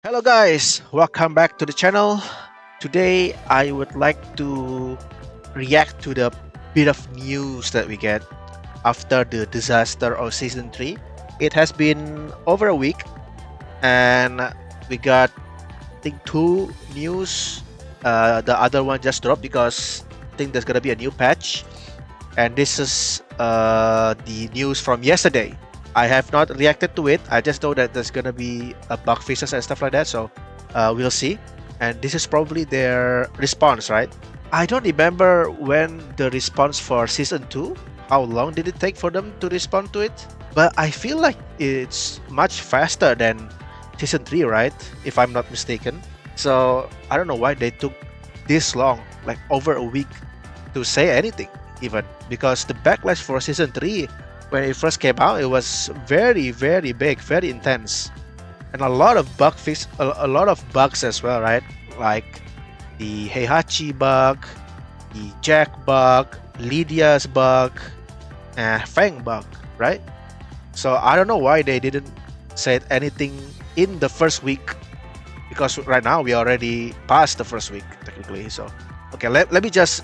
Hello guys, welcome back to the channel. Today I would like to react to the bit of news that we get after the disaster of season 3. It has been over a week and we got I think two news. The other one just dropped because I think there's gonna be a new patch, and this is the news from yesterday. I have not reacted to it. I just know that there's gonna be a bug fixes and stuff like that. So we'll see. And this is probably their response, right? I don't remember when the response for season two. How long did it take for them to respond to it? But I feel like it's much faster than season three, right? If I'm not mistaken. So I don't know why they took this long, like over a week, to say anything, even because the backlash for season 3 when it first came out, it was very big, very intense, and a lot of a lot of bugs as well, right? Like the Heihachi bug, the Jack bug, Lydia's bug, and Fang bug, right? So I don't know why they didn't say anything in the first week, because right now we already passed the first week technically. So okay, let me just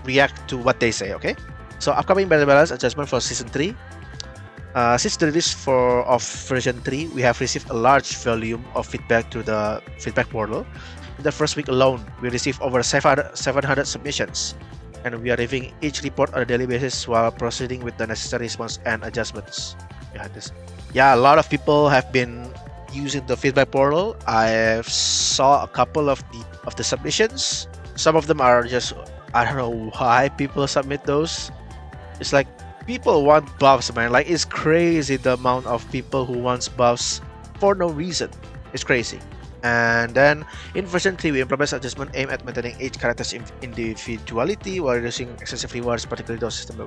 react to what they say, okay? So upcoming battle balance adjustment for season 3. Since the release of version 3, we have received a large volume of feedback to the feedback portal. In the first week alone, we received over 700 submissions, and we are reviewing each report on a daily basis while proceeding with the necessary response and adjustments. Yeah, a lot of people have been using the feedback portal. I saw a couple of the submissions. Some of them are just, I don't know why people submit those. It's like people want buffs, man. Like, it's crazy the amount of people who wants buffs for no reason. It's crazy. And then in version 3, we implement adjustment aimed at maintaining each character's individuality while reducing excessive rewards, particularly those systems.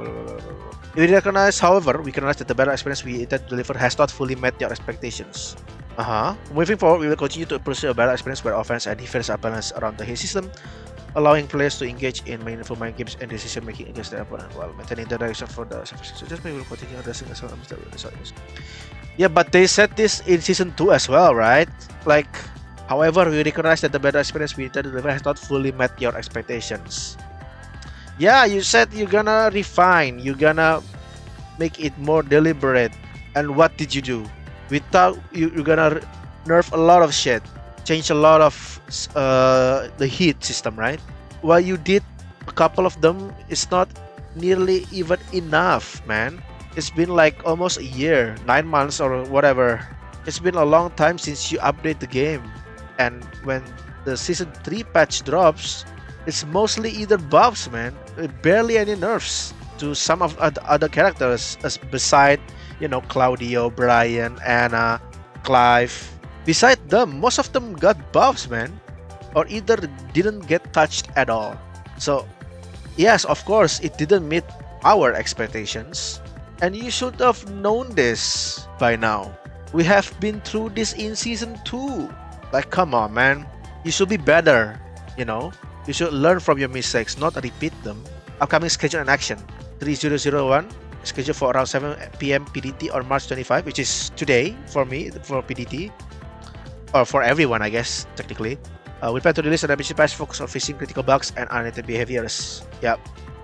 We recognize, however, that the battle experience we intend to deliver has not fully met your expectations. Moving forward, we will continue to pursue a battle experience where offense and defense are balanced around the hit system, allowing players to engage in meaningful mind games and decision making against their opponent while maintaining the direction for the surface. So just maybe we'll continue addressing as well. Yeah, but they said this in season 2 as well, right? Like, however, we recognize that the battle experience we intend to deliver has not fully met your expectations. Yeah, you said you're gonna refine, you're gonna make it more deliberate. And what did you do? Without you're gonna nerf a lot of shit, change a lot of the heat system, right? While you did a couple of them, it's not nearly even enough, man. It's been like almost a year, 9 months or whatever. It's been a long time since you update the game, and when the season 3 patch drops, it's mostly either buffs, man. Barely any nerfs to some of other characters, as beside, Claudio, Brian, Anna, Clive. Beside them, most of them got buffs, man, or either didn't get touched at all. So yes, of course, it didn't meet our expectations, and you should have known this by now. We have been through this in season 2. Like, come on, man. You should be better, you know? You should learn from your mistakes, not repeat them. Upcoming schedule and action. 3001, scheduled for around 7 p.m. PDT on March 25, which is today for me, for PDT. Or for everyone, I guess, technically. We plan to release an ambitious patch focused on fixing critical bugs and unintended behaviors. Yep.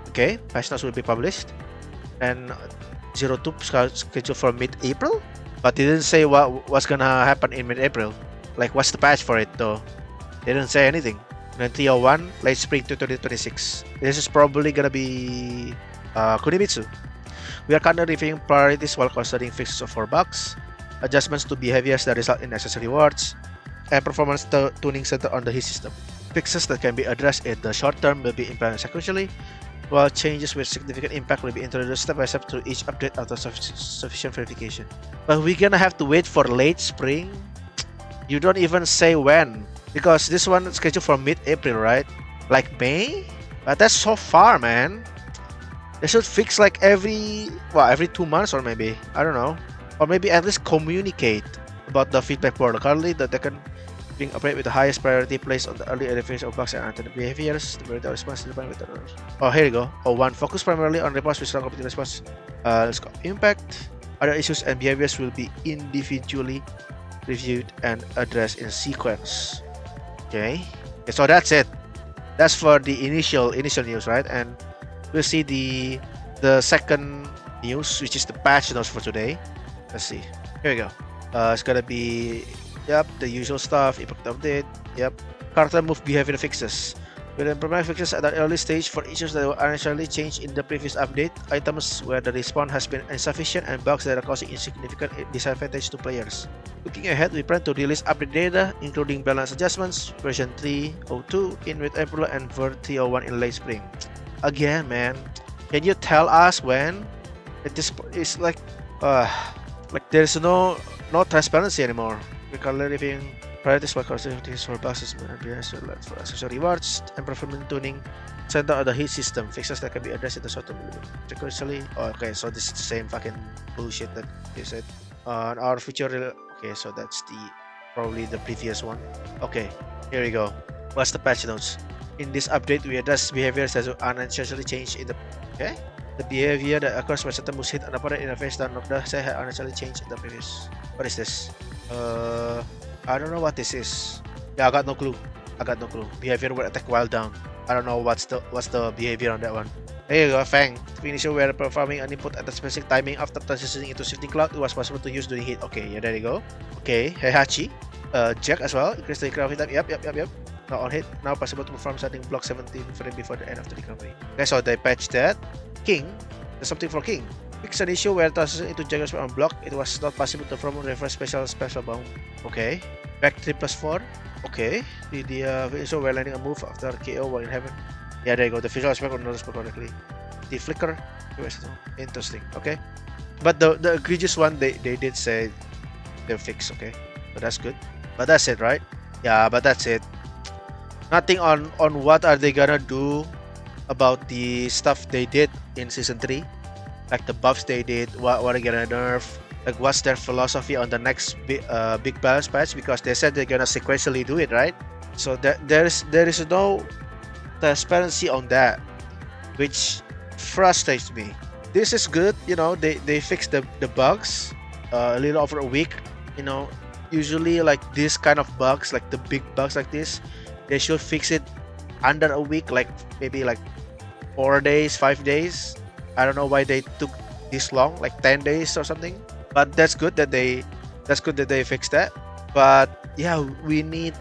Okay, patch notes will be published. And 02 scheduled for mid-April? But they didn't say what's gonna happen in mid-April. Like, what's the patch for it, though? They didn't say anything. And then 301, late spring to 2026. This is probably gonna be Kunimitsu. We are currently reviewing priorities while considering fixes of 4 bugs, adjustments to behaviors that result in excessive rewards, and performance tuning centered on the hit system. Fixes that can be addressed in the short term will be implemented sequentially, while changes with significant impact will be introduced step by step through each update after sufficient verification. But we're gonna have to wait for late spring? You don't even say when, because this one is scheduled for mid-April, right? Like May? But that's so far, man. They should fix like every 2 months, or maybe, I don't know. Or maybe at least communicate about the feedback portal. Currently, the Tekken being operated with the highest priority placed on the early identification of bugs and unintended behaviors. The priority response is defined with the... Oh, here you go. Oh, 1. Focus primarily on reports with strong competing response. Let's go. Impact. Other issues and behaviors will be individually reviewed, and addressed in sequence. Okay. Okay, so that's it. That's for the initial news, right? And we'll see the second news, which is the patch notes for today. Let's see. Here we go. It's gonna be, yep, the usual stuff. Impact update. Yep. Character move behavior fixes. We'll implement fixes at an early stage for issues that were unintentionally changed in the previous update. Items where the respawn has been insufficient and bugs that are causing insignificant disadvantage to players. Looking ahead, we plan to release update data, including balance adjustments, version 3.02 in mid-April and version 3.01 in late spring. Again, man, can you tell us when? It is like there's no transparency anymore. We can living priorities by activities for buses and for accessory rewards and performance tuning center of the heat system fixes that can be addressed in the short term. Sequentially, okay, so this is the same fucking bullshit that you said. Our future. Okay, so that's probably the previous one. Okay, here we go. What's the patch notes? In this update, we address behaviors that unintentionally changed in the. Okay. The behavior that occurs when certain moves hit an opponent in a face down knock the set had unintentionally changed in the previous. What is this? I don't know what this is. Yeah, I got no clue. I got no clue. Behavior will attack while down. I don't know what's the behavior on that one. There you go, Fang. Finisher were performing an input at a specific timing after transitioning into shifting cloud. It was possible to use during hit. Okay, yeah, there you go. Okay, Heihachi. Jack as well. Increase the recovery time. Yep. Now on hit. Now possible to perform starting block 17 frame before the end of the recovery. Okay, so they patched that. King. There's something for King. Fix an issue where transition into Jagger's on block. It was not possible to perform reverse special bound. Okay. Back 3+4. Okay. The issue where landing a move after KO while in heaven. Yeah, there you go. The visual aspect or noticeable correctly. The flicker. Interesting. Okay. But the egregious one, they did say they're fixed. Okay. So that's good. But that's it, right? Yeah, but that's it. Nothing on what are they gonna do about the stuff they did in season 3, like the buffs they did, what are they gonna nerf, like what's their philosophy on the next big balance patch, because they said they're gonna sequentially do it, right? So there is no transparency on that, which frustrates me. This is good, they fixed the bugs a little over a week. Usually like this kind of bugs, like the big bugs like this, they should fix it under a week, like maybe like 4 days, 5 days. I don't know why they took this long, like 10 days or something. But that's good that they fixed that. But yeah, we need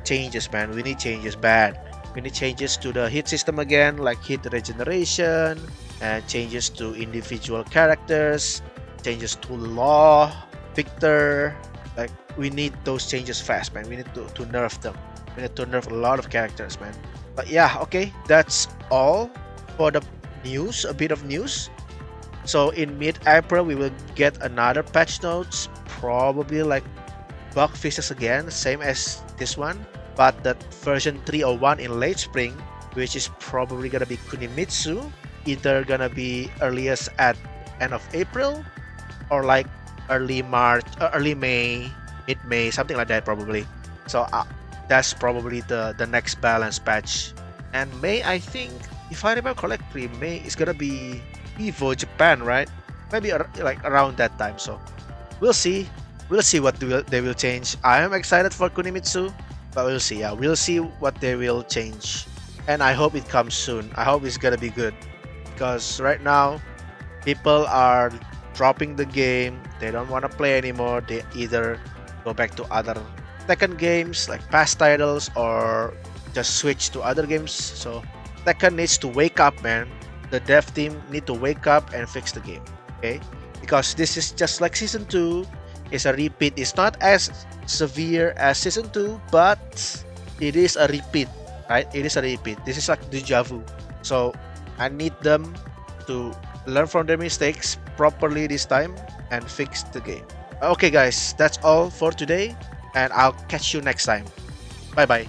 changes, man. We need changes bad. We need changes to the hit system again, like hit regeneration, and changes to individual characters, changes to Law, Victor. Like we need those changes fast, man. We need to nerf them. We need to nerf a lot of characters, man. But yeah, okay, that's all for the news, a bit of news. So in mid-April, we will get another patch notes, probably like bug fixes again, same as this one, but that version 3.01 in late spring, which is probably gonna be Kunimitsu, either gonna be earliest at end of April or like early March, early May, mid-May, something like that probably. So that's probably the next balance patch. And May, I think, if I remember correctly, May is gonna be Evo Japan, right? Maybe like around that time. So we'll see. We'll see what they will change. I am excited for Kunimitsu, but we'll see. Yeah, we'll see what they will change, and I hope it comes soon. I hope it's gonna be good, because right now people are dropping the game. They don't want to play anymore. They either go back to other Tekken games like past titles or just switch to other games. So Tekken needs to wake up, man. The dev team need to wake up and fix the game, okay? Because this is just like season 2. It's a repeat. It's not as severe as season 2, but it is a repeat, right? It is a repeat. This is like deja vu. So I need them to learn from their mistakes properly this time and fix the game. Okay guys, that's all for today, and I'll catch you next time. Bye bye.